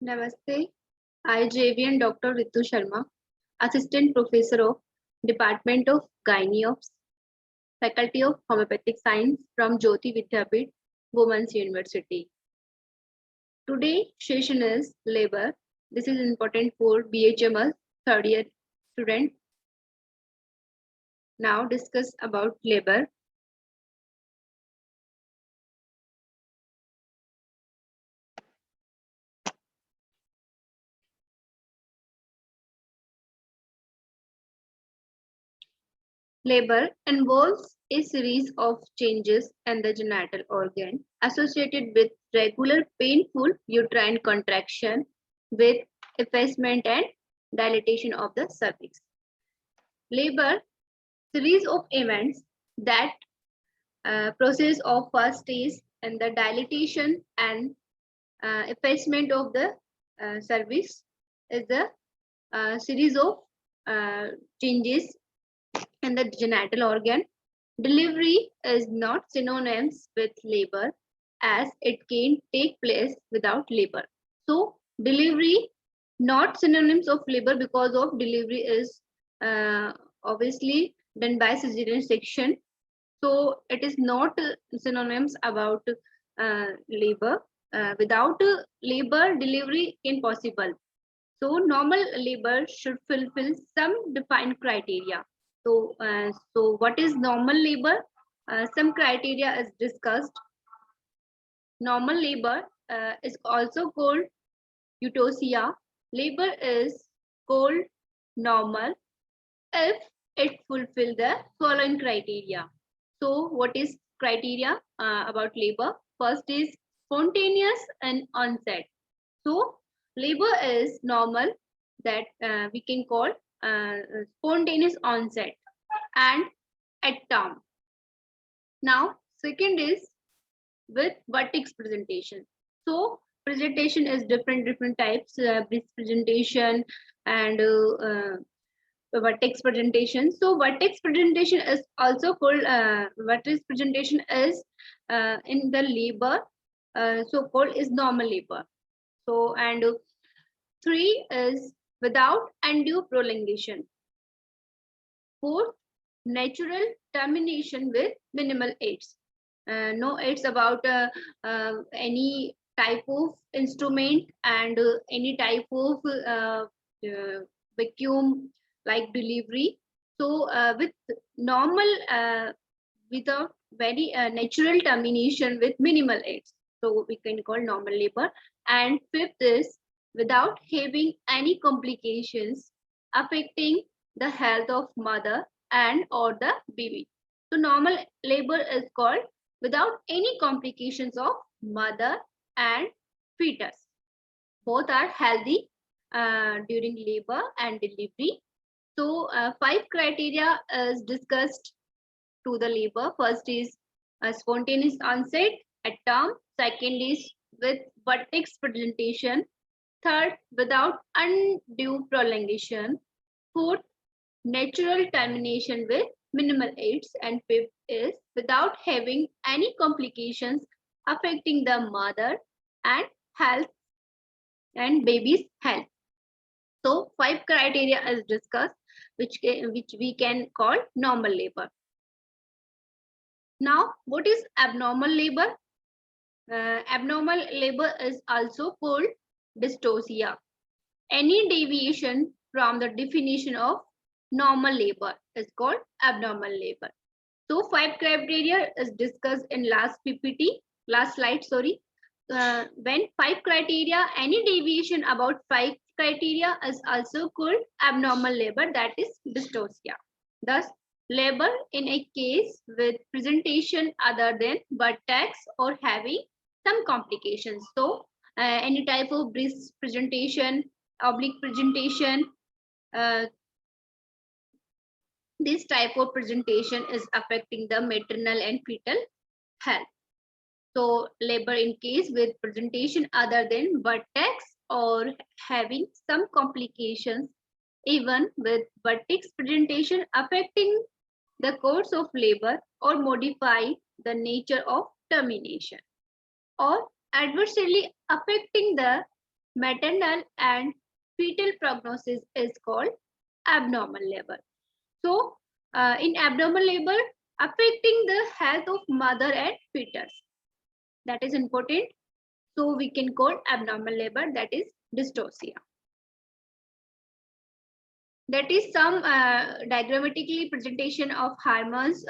Namaste. I, JVN Dr. Ritu Sharma, Assistant Professor of Department of Gynae Ops, Faculty of Homeopathic Science from Jyoti Vidyapeeth, Women's University. Today session is labor. This is important for BHMS third year student. Now discuss about labor. Labor involves a series of changes in the genital organ associated with regular painful uterine contraction with effacement and dilatation of the cervix. Labor series of events that process of first stage and the dilatation and effacement of the cervix is the series of changes in the genital organ. Delivery is not synonymous with labor as it can take place without labor. So delivery not synonyms of labor because of delivery is obviously done by cesarean section. So it is not synonyms about labor. Without labor, delivery impossible. So normal labor should fulfill some defined criteria. So what is normal labor? Some criteria is discussed. Normal labor is also called eutosia. Labor is called normal if it fulfill the following criteria. So what is criteria about labor? First is spontaneous and onset. So labor is normal, that we can call spontaneous onset and at term. Now second is with vertex presentation. So presentation is different types, bridge presentation and vertex presentation. So vertex presentation is also called vertex presentation is in the labor so called is normal labor. So and three is without undue prolongation. Fourth, natural termination with minimal aids. No aids about any type of instrument and any type of vacuum like delivery. So with normal without very natural termination with minimal aids. So we can call normal labor. And fifth is without having any complications affecting the health of mother and or the baby. So normal labor is called without any complications of mother and fetus. Both are healthy during labor and delivery. So 5 criteria is discussed to the labor. First is spontaneous onset at term. Second is with vertex presentation. Third, without undue prolongation. Fourth, natural termination with minimal aids. And fifth is without having any complications affecting the mother and health and baby's health. So 5 criteria is discussed which we can call normal labor. Now what is abnormal labor? Abnormal labor is also called dystocia. Any deviation from the definition of normal labor is called abnormal labor. So 5 criteria is discussed in last PPT, last slide, sorry. When 5 criteria, any deviation about 5 criteria is also called abnormal labor, that is dystocia. Thus, labor in a case with presentation other than vertex or having some complications. So, any type of breast presentation, oblique presentation, this type of presentation is affecting the maternal and fetal health. So labor in case with presentation other than vertex or having some complications, even with vertex presentation affecting the course of labor or modify the nature of termination, or adversely affecting the maternal and fetal prognosis is called abnormal labor. So, in abnormal labor, affecting the health of mother and fetus. That is important. So, we can call abnormal labor, that is dystocia. That is some diagrammatically presentation of hormones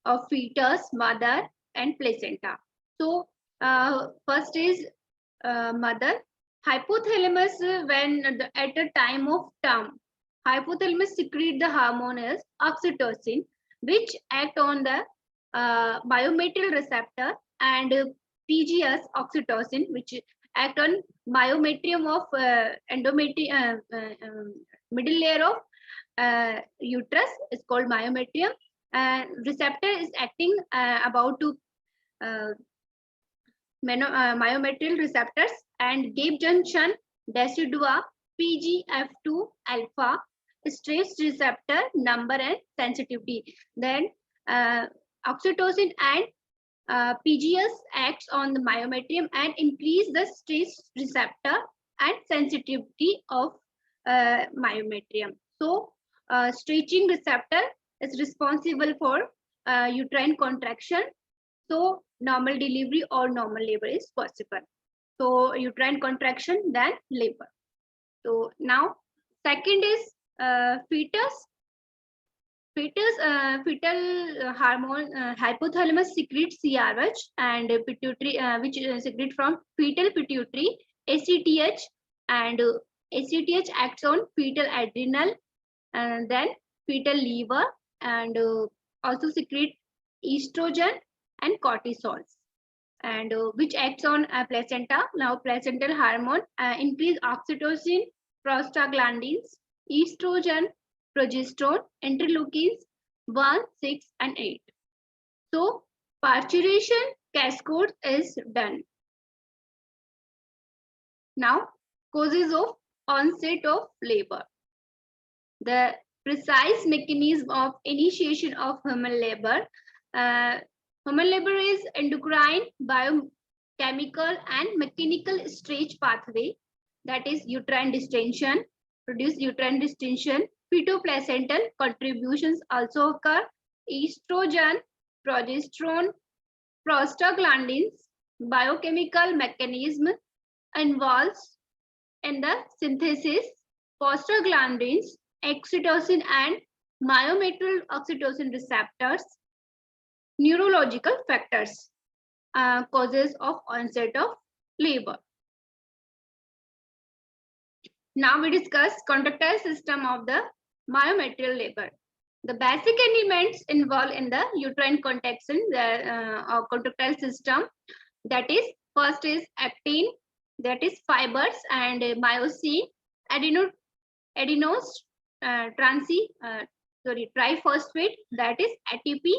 of fetus, mother, and placenta. So, first is mother. Hypothalamus, at a time of term, hypothalamus secrete the hormone is oxytocin, which act on the myometrial receptor, and PGS oxytocin, which act on myometrium of middle layer of uterus is called myometrium. Receptor is acting about to myometrial receptors and gap junction decidua PGF2 alpha stress receptor number and sensitivity. Then oxytocin and PGS acts on the myometrium and increase the stress receptor and sensitivity of myometrium. So stretching receptor is responsible for uterine contraction. So normal delivery or normal labor is possible. So uterine contraction, then labor. So now second is fetus. Fetal hormone hypothalamus secretes CRH and pituitary, which secrete from fetal pituitary, ACTH, and ACTH acts on fetal adrenal, and then fetal liver, and also secrete estrogen and cortisols, and which acts on placenta. Now placental hormone increase oxytocin, prostaglandins, estrogen, progesterone, interleukins 1, 6, and 8. So parturition cascade is done. Now causes of onset of labor. The precise mechanism of initiation of human labor. Human labor is endocrine, biochemical, and mechanical stretch pathway. That is uterine distension, produce uterine distension. Fetoplacental contributions also occur. Estrogen, progesterone, prostaglandins, biochemical mechanism involves in the synthesis. Prostaglandins, oxytocin, and myometrial oxytocin receptors. Neurological factors, causes of onset of labor. Now we discuss contractile system of the myometrial labor. The basic elements involved in the uterine contraction, the contractile system, that is first is actin, that is fibers, and myosin, triphosphate, that is ATP,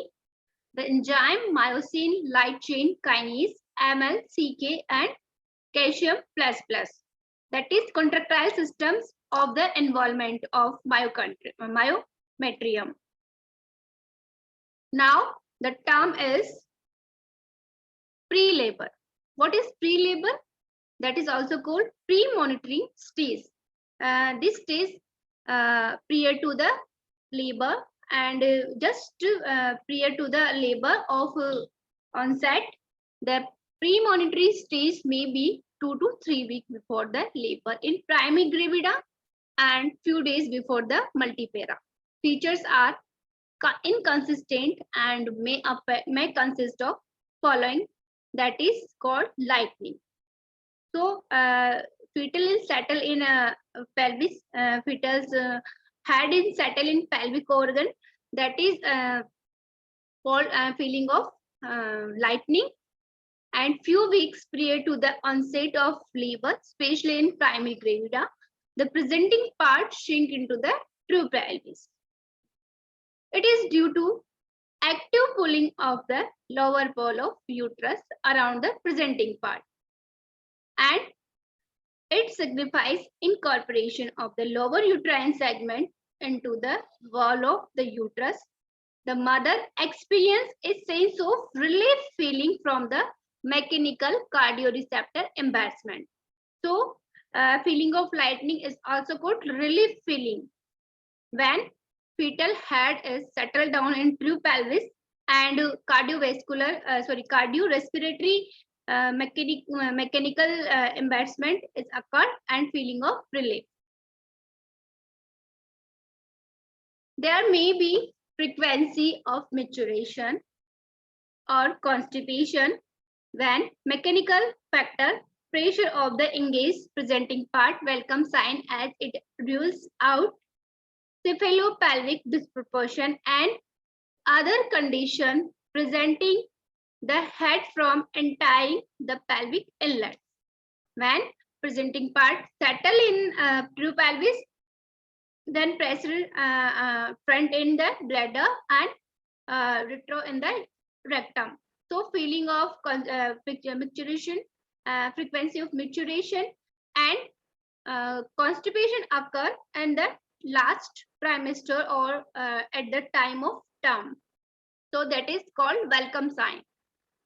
the enzyme myosin light chain kinase, MLCK, and calcium plus. That is contractile systems of the involvement of myometrium. Now the term is pre-labor. What is pre-labor? That is also called pre-monitoring stage. This stage prior to the labor, and just prior to the labor of onset, the pre-monitoring stage may be 2 to 3 weeks before the labor in primigravida and few days before the multipara. Features are inconsistent and may consist of following, that is called lightning. So fetal is settle in pelvis, fetus head is settle in pelvic organ, that is called feeling of lightning. And few weeks prior to the onset of labor, especially in primigravida, the presenting part shrink into the true pelvis. It is due to active pulling of the lower wall of uterus around the presenting part, and it signifies incorporation of the lower uterine segment into the wall of the uterus. The mother experiences a sense of relief feeling from the mechanical cardioreceptor embarrassment. So feeling of lightening is also called relief feeling. When fetal head is settled down in true pelvis and cardiorespiratory mechanical embarassment is occurred and feeling of relief. There may be frequency of maturation or constipation when mechanical factor pressure of the engaged presenting part welcome sign as it rules out cephalopelvic disproportion and other condition presenting the head from entering the pelvic inlet. When presenting part settle in true pelvis, then pressure front in the bladder and retro in the rectum. So feeling of maturation, frequency of maturation and constipation occur in the last trimester or at the time of term. So that is called welcome sign.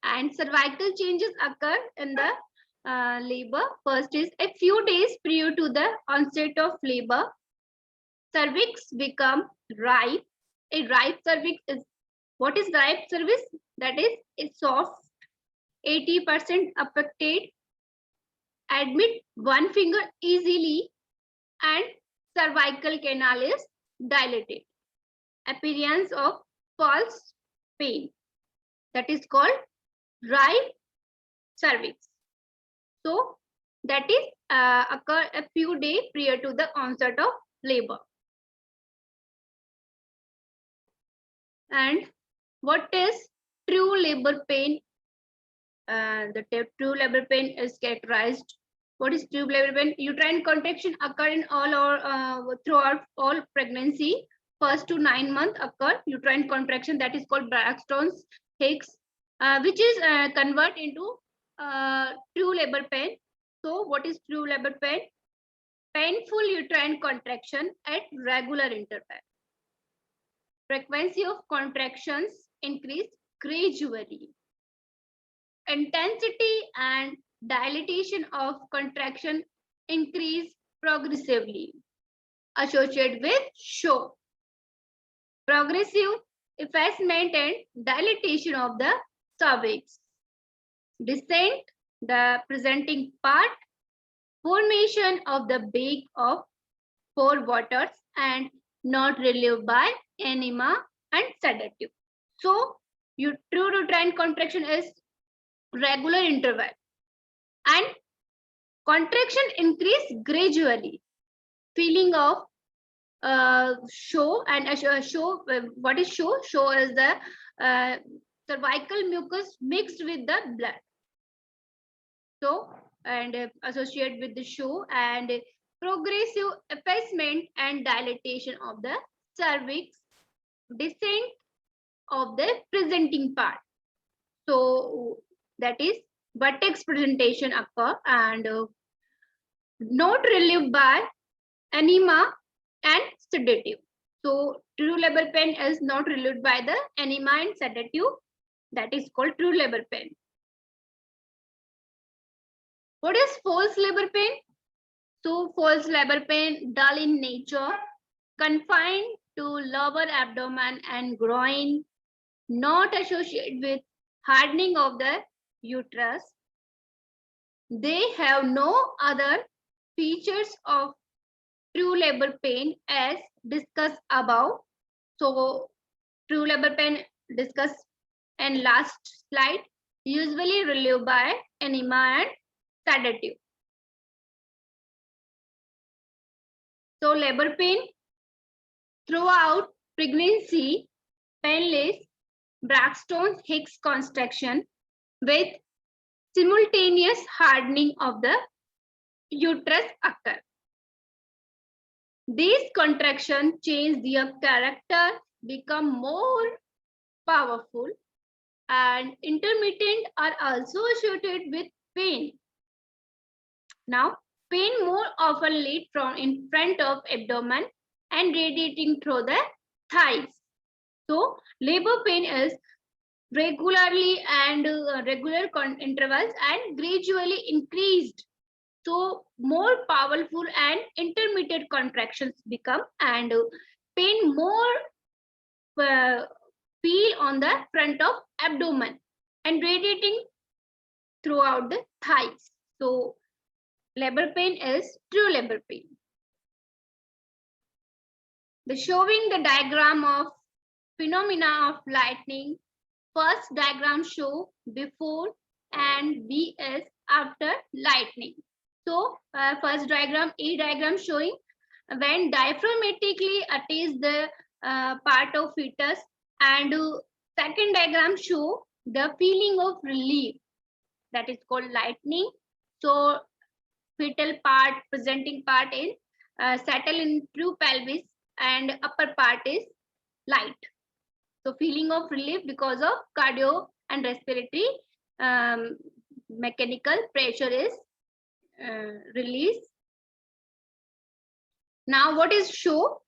And cervical changes occur in the labor. First is a few days prior to the onset of labor, cervix become ripe. A ripe cervix is, what is ripe cervix? That is a soft, 80% affected, admit one finger easily and cervical canal is dilated. Appearance of false pain. That is called ripe cervix. So that is occur a few days prior to the onset of labor. And what is true labor pain? The true labor pain is characterized. What is true labor pain? Uterine contraction occur in all or throughout all pregnancy. First to 9 months occur uterine contraction, that is called Braxton's Hicks, which is convert into true labor pain. So what is true labor pain? Painful uterine contraction at regular interval. Frequency of contractions increase gradually. Intensity and dilatation of contraction increase progressively. Associated with show. Progressive effacement and dilatation of the cervix. Descent, the presenting part. Formation of the bag of four waters and not relieved by enema and sedative. So, your true uterine contraction is regular interval and contraction increase gradually. Feeling of show and show. What is show? Show is the cervical mucus mixed with the blood. So and associate with the show and progressive effacement and dilatation of the cervix, descent of the presenting part. So that is vertex presentation occur and not relieved by enema and sedative. So true labor pain is not relieved by the enema and sedative. That is called true labor pain. What is false labor pain? So false labor pain, dull in nature, confined to lower abdomen and groin, not associated with hardening of the uterus. They have no other features of true labor pain as discussed above. So true labor pain discussed in last slide, usually relieved by enema and sedative. So labor pain throughout pregnancy, painless, Braxton Hicks contraction with simultaneous hardening of the uterus occur. These contractions change their character, become more powerful, and intermittent are also associated with pain. Now, pain more often lead from in front of abdomen and radiating through the thighs. So, labor pain is regularly and regular intervals and gradually increased So more powerful and intermittent contractions become, and pain more feel on the front of abdomen and radiating throughout the thighs. So labor pain is true labor pain. The showing the diagram of phenomena of lightning. First diagram show before and BS after lightning. So first diagram, A diagram showing when diaphragmatically attach the part of fetus, and second diagram show the feeling of relief, that is called lightning. So fetal part, presenting part is settle in true pelvis, and upper part is light. So feeling of relief because of cardio and respiratory mechanical pressure is released. Now what is show?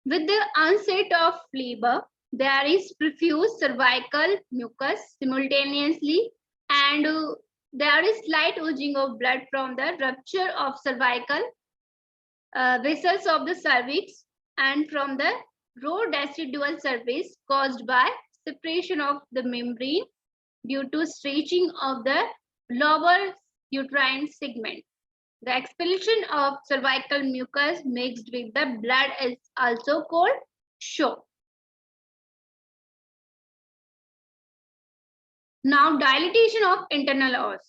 With the onset of labor, there is profuse cervical mucus simultaneously, and there is slight oozing of blood from the rupture of cervical vessels of the cervix and from the raw decidual surface caused by separation of the membrane due to stretching of the lower uterine segment. The expulsion of cervical mucus mixed with the blood is also called show. Now, dilatation of internal os.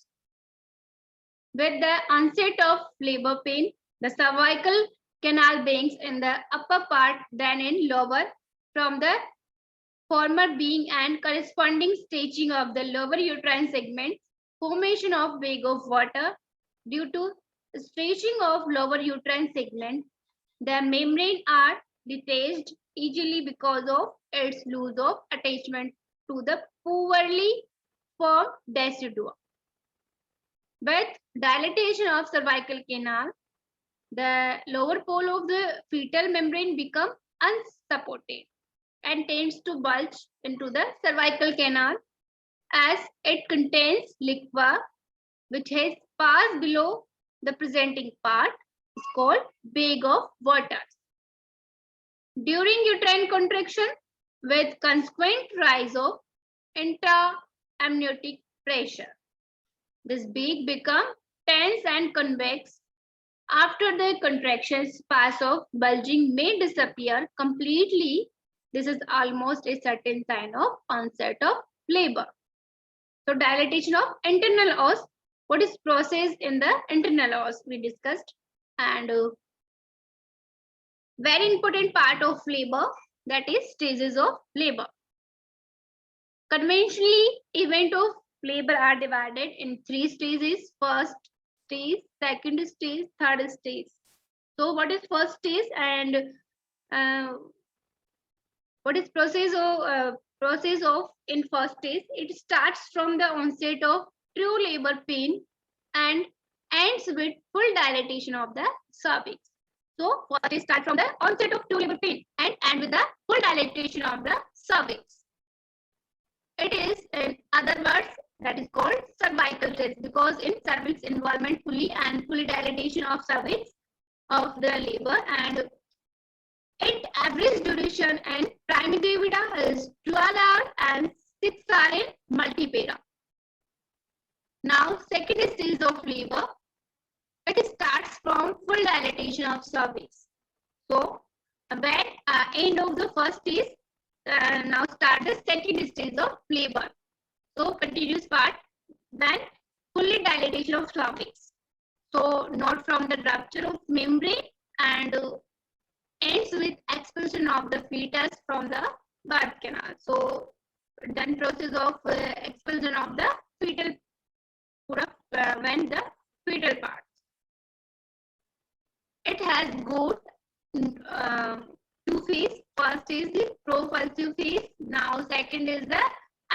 With the onset of labor pain, the cervical canal bangs in the upper part than in lower, from the former being and corresponding staging of the lower uterine segment, formation of bag of water due to stretching of lower uterine segment. The membrane are detached easily because of its loss of attachment to the poorly formed decidua. With dilatation of cervical canal, the lower pole of the fetal membrane become unsupported and tends to bulge into the cervical canal as it contains liquor which has passed below the presenting part is called bag of water. During uterine contraction with consequent rise of intra-amniotic pressure, this bag become tense and convex. After the contractions pass off, bulging may disappear completely. This is almost a certain sign of onset of labor. So dilatation of internal os. What is process in the internal os we discussed, and very important part of labor, that is stages of labor. Conventionally, event of labor are divided in 3 stages: first stage, second stage, third stage. So what is first stage, and what is process of in first stage? It starts from the onset of true labor pain and ends with full dilatation of the cervix. So first stage start from the onset of true labor pain and end with the full dilatation of the cervix. It is, in other words, that is called cervical stage, because in cervix involvement fully dilatation of cervix of the labor, and its average duration and primigravida is 12 hours and 6 hours in multipara. Now, second stage of labor, it starts from full dilatation of cervix. So, when end of the first stage, now start the second stage of labor. So, continuous part, then fully dilatation of cervix. So, not from the rupture of membrane, and ends with expulsion of the fetus from the birth canal. So, then process of expulsion of the fetal when the fetal parts. It has got two phase. First is the propulsive phase. Now second is the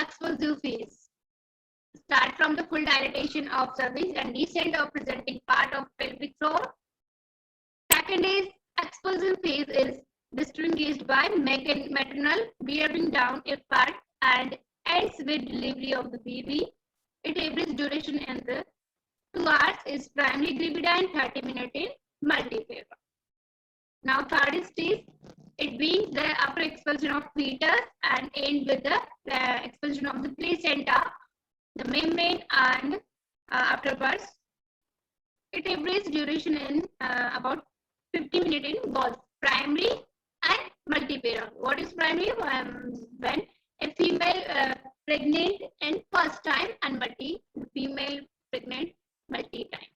expulsive phase. Start from the full dilatation of cervix and descent of presenting part of pelvic floor. Second is expulsive phase is distinguished by maternal bearing down a part and ends with delivery of the baby. It average duration in the 2 hours is primary gravidia and 30 minutes in multipara. Now third stage, it being the upper expulsion of fetus and end with the expulsion of the placenta, the membrane and afterwards. It average duration in about 50 minutes in both primary and multipara. What is primary? When a female pregnant in first time and female pregnant multi-time.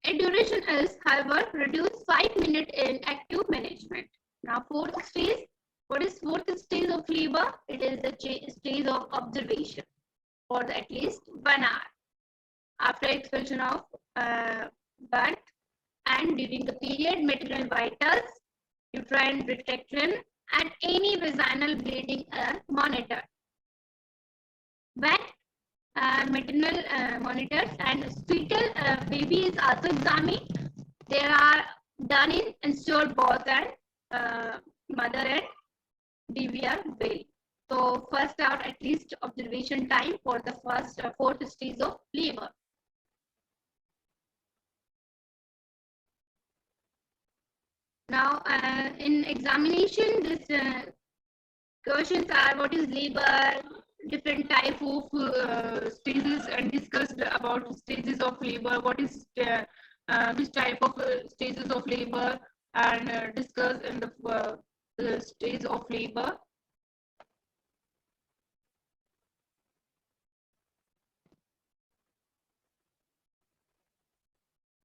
A duration is, however, reduced 5 minutes in active management. Now, fourth stage. What is fourth stage of labor? It is the stage of observation for at least 1 hour after expulsion of birth and during the period maternal vitals, uterine retraction, and any vaginal bleeding are monitored. When maternal monitors and fetal baby is also examined, they are done in ensured both and mother and DVR way. So first out at least observation time for the first fourth stage of labor. Now in examination, this questions are what is labor, different type of stages, and discussed about stages of labor, what is which type of stages of labor, and discussed in the stage of labor.